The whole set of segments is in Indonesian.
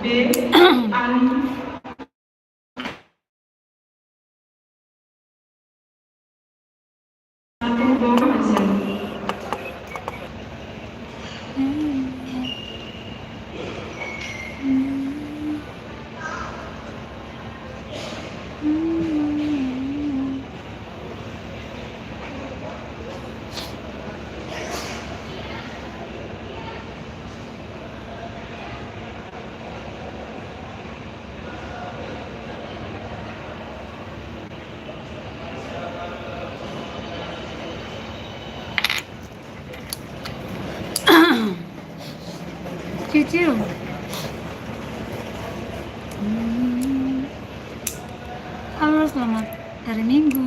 B. Ali. Cicil. Halo, selamat hari Minggu.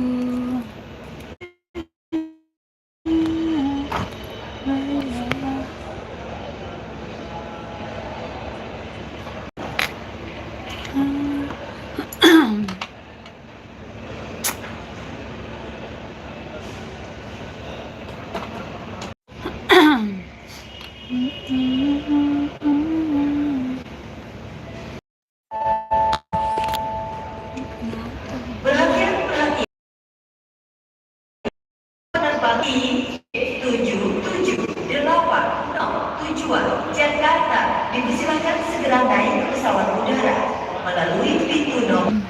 Jakarta, dipersilakan segera naik ke pesawat udara melalui pintu nomor.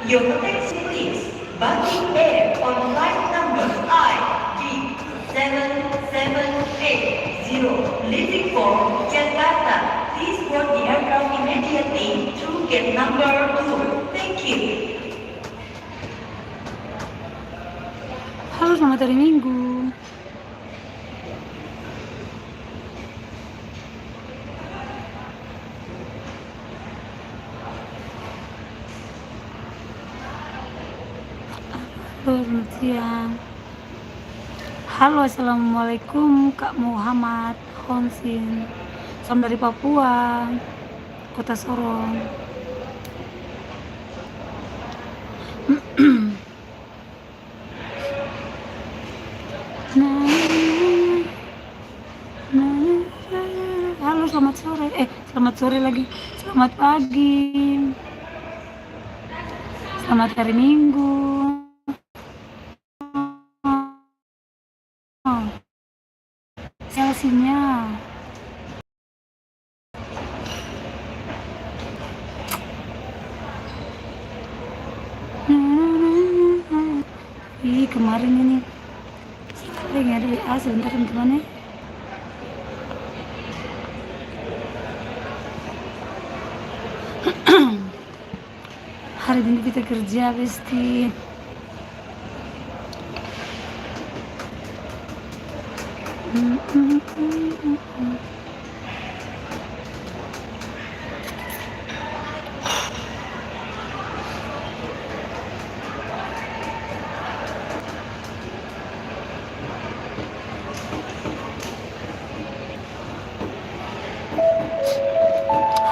Your attention please. Batik Air on flight number IG778 leaving for Jakarta. Please board the aircraft immediately through gate number 2. Thank you. Halo, selamat hari Minggu. Halo, selamat siang. Halo, assalamualaikum Kak Muhammad Honsin. Salam dari Papua, Kota Sorong. Halo, selamat sore. Selamat sore lagi. Selamat pagi. Selamat hari Minggu. Sinyal. Kemarin ini sering ada WA sebentar teman-teman ya. Hari ini kita kerja Besti.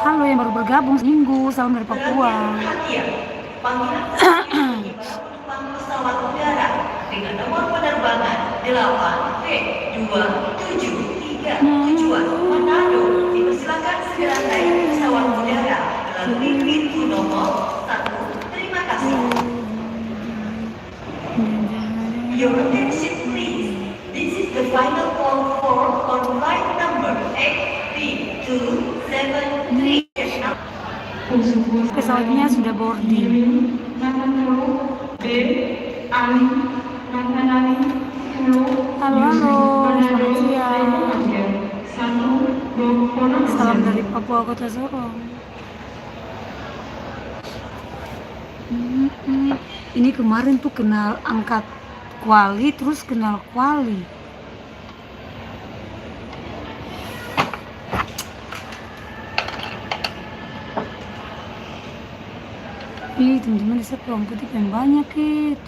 Halo yang baru bergabung seminggu, salam dari Papua. Panggilan pesawat udara dengan nomor penerbangan 8B273 tujuan Manado. Dipersilakan segera naik pesawat udara melalui pintu nomor 1. Terima kasih. Your attention please. This is the final call for on flight number 8B273. Pesawatnya sudah boarding. B. Ali. Halo, selamat siang. Salam dari Papua, Kota Sorong. Ini kemarin tuh kenal angkat kuali, terus kenal kuali. Ih, teman-teman, saya rambut putih pengen banyak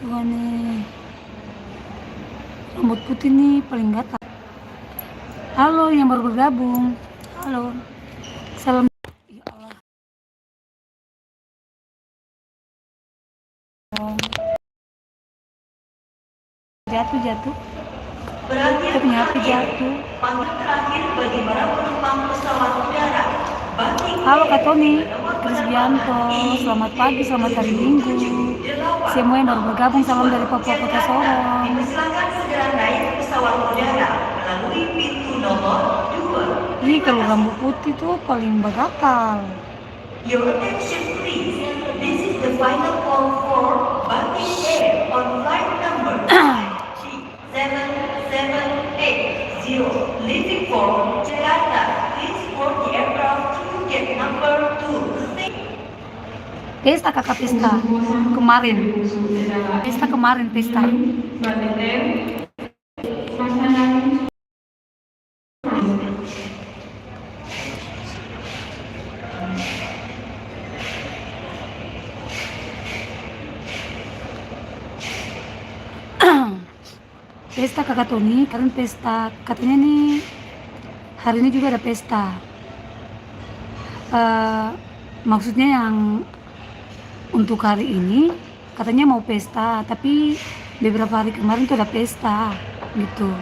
Tuhan nih. Rambut putih nih paling gatal. Halo yang baru bergabung. Halo. Salam. Ya Allah. Jatuh. Berakhir jatuh. Panggilan terakhir bagi para penumpang pesawat udara Batik Halo Kak Tony, Krisbianto, selamat pagi, selamat hari Minggu. Semua yang baru bergabung, salam dari Papua Kota Sorong. Silakan segera naik pesawat udara melalui pintu nomor 2. Ini kalau rambut putih tuh paling bakal. Your attention please. This is the final call for Batik Air on flight number 7780 leaving for Jakarta. Please board the aircraft through gate number 2. Pesta kakak pesta kemarin. Pesta kemarin pesta. Batik Air, makanan Pesta kakak Tony, kemarin pesta. Katanya nih hari ini juga ada pesta. Maksudnya yang untuk hari ini katanya mau pesta, tapi beberapa hari kemarin tuh ada pesta gitu.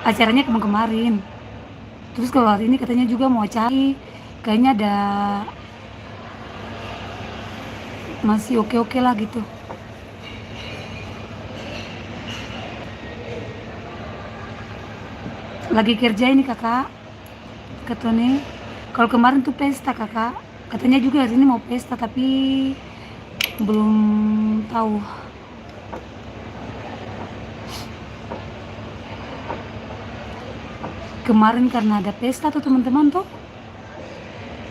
Acaranya kemarin. Terus kalau hari ini katanya juga mau acara, kayaknya ada masih oke lah gitu. Lagi kerja ini kakak Tony. Kalau kemarin tuh pesta kakak, katanya juga hari ini mau pesta tapi belum tahu. Kemarin karena ada pesta tuh teman-teman tuh,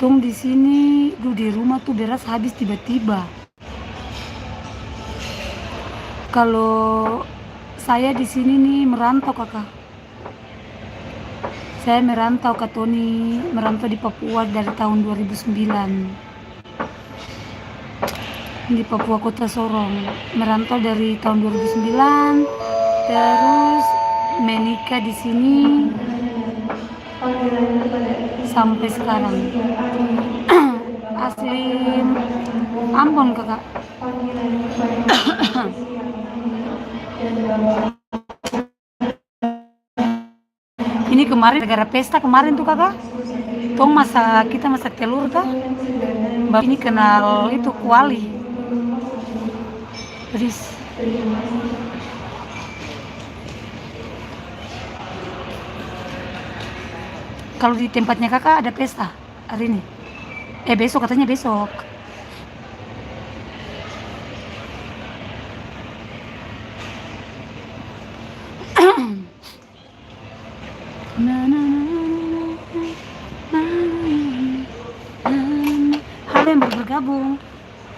tong di sini di rumah tuh beras habis tiba-tiba. Kalau saya di sini nih merantau kakak. Saya merantau Kak Tony, merantau di Papua dari tahun 2009. Di Papua Kota Sorong. Merantau dari tahun 2009, terus menikah di sini sampai sekarang. Asli Ambon kakak. Ini kemarin negara pesta kemarin tuh kakak, tong kita masak telur tuh, mbak ini kenal itu kuali, pedes. Kalau di tempatnya kakak ada pesta hari ini, besok katanya besok. Halo yang baru bergabung,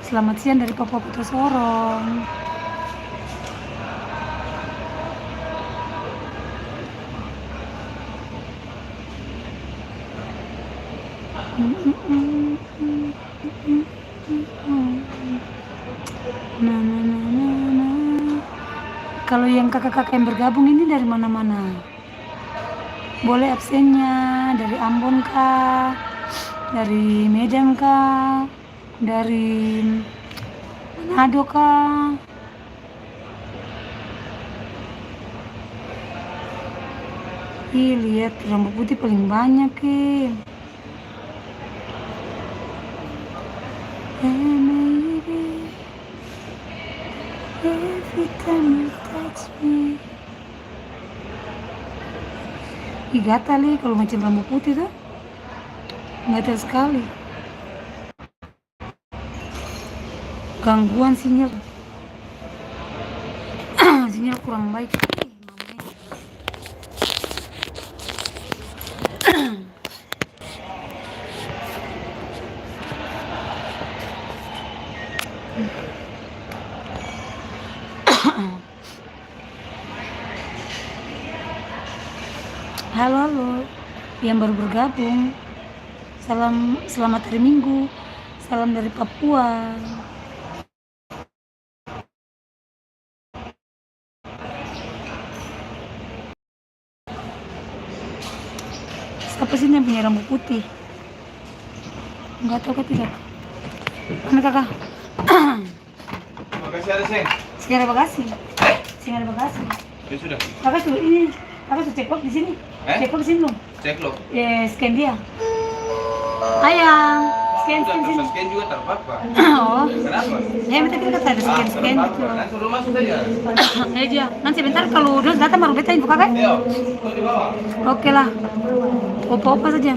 selamat siang dari Papua Kota Sorong. Kalau yang kakak-kakak yang bergabung ini dari mana-mana? Boleh absennya dari Ambon kah, dari Medan kah, dari Manado kah? Ih, lihat rambut putih paling banyak every time you touch me. Ih, gatal kalau macam rambut putih tuh, gatal sekali. Gangguan sinyal. Sinyal kurang baik. Halo yang baru bergabung, selamat hari Minggu, salam dari Papua. Siapa sih yang punya rambut putih? Enggak tahu tidak. Mana kakak? Makasih ada sih. Segera bagasi. Segera bagasi. Ya sudah. Kakak tuh ini, kakak tuh cek log di sini. Cek log di sini belum? Cek lo. Scan dia. Ayang, scan Sudah sini. scan juga tak apa-apa. Oh, Kenapa? ya minta kita kata ada scan Tak apa-apa. gitu. Kan suruh masuk saja. Aja. Nanti sebentar kalau udah datang baru beta info kakak. Ayo, tuh di bawah. Oke lah. Popo saja.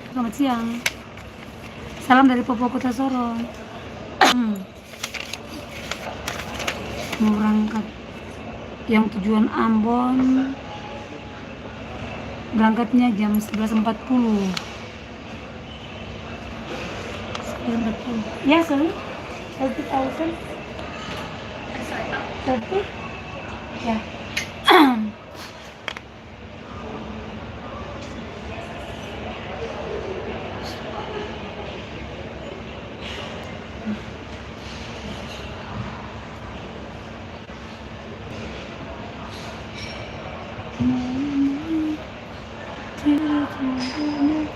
Selamat siang. Salam dari Popo Kota Sorong. Mau berangkat. Yang tujuan Ambon. Berangkatnya jam 11.40. 11.40. Ya, sorry. 30,000. 30? Ya.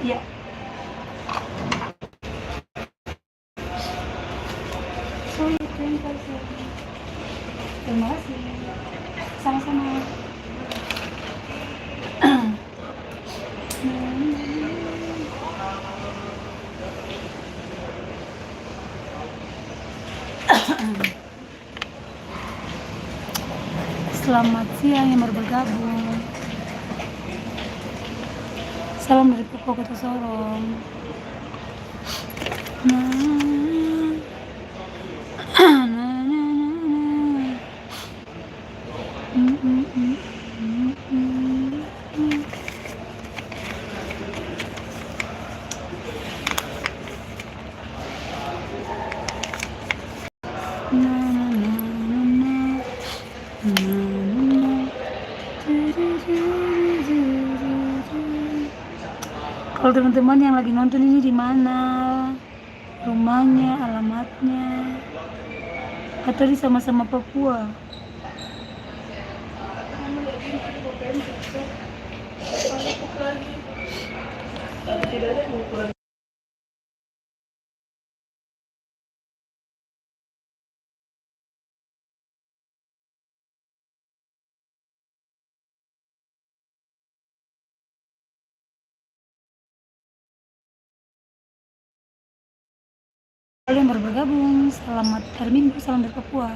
Ya. Terima kasih. Sama-sama. Selamat siang yang baru bergabung. Salam dari Popo Kota Sorong. Kalau teman-teman yang lagi nonton ini di mana? Rumahnya, alamatnya, atau di sama-sama Papua? Kalian baru bergabung, selamat hari Minggu, salam dari Papua.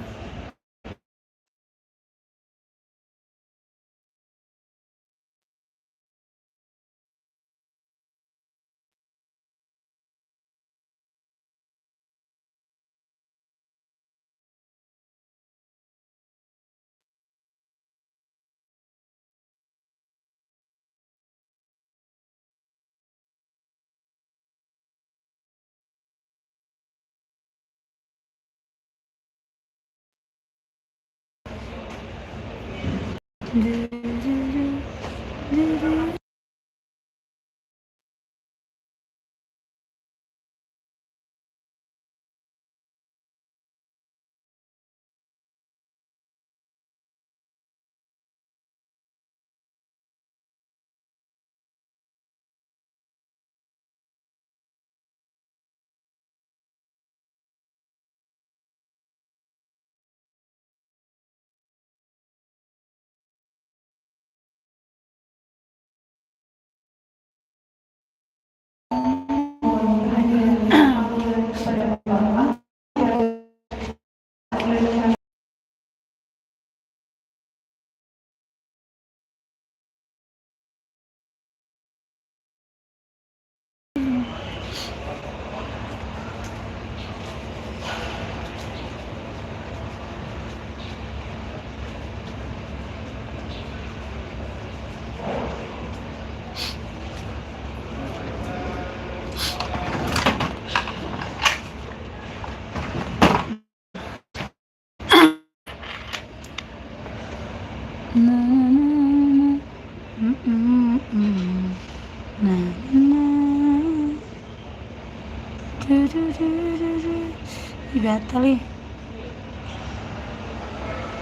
Gatal nih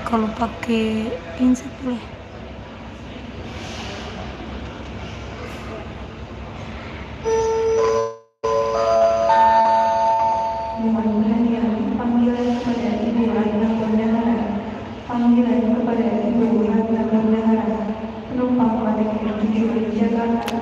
kalau pakai pinset boleh. Panggilan kepada Ibu Ratna Bendahara, panggilan kepada Ibu Ratna Bendahara, penumpang pada tujuan Jakarta.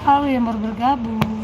halo yang baru bergabung.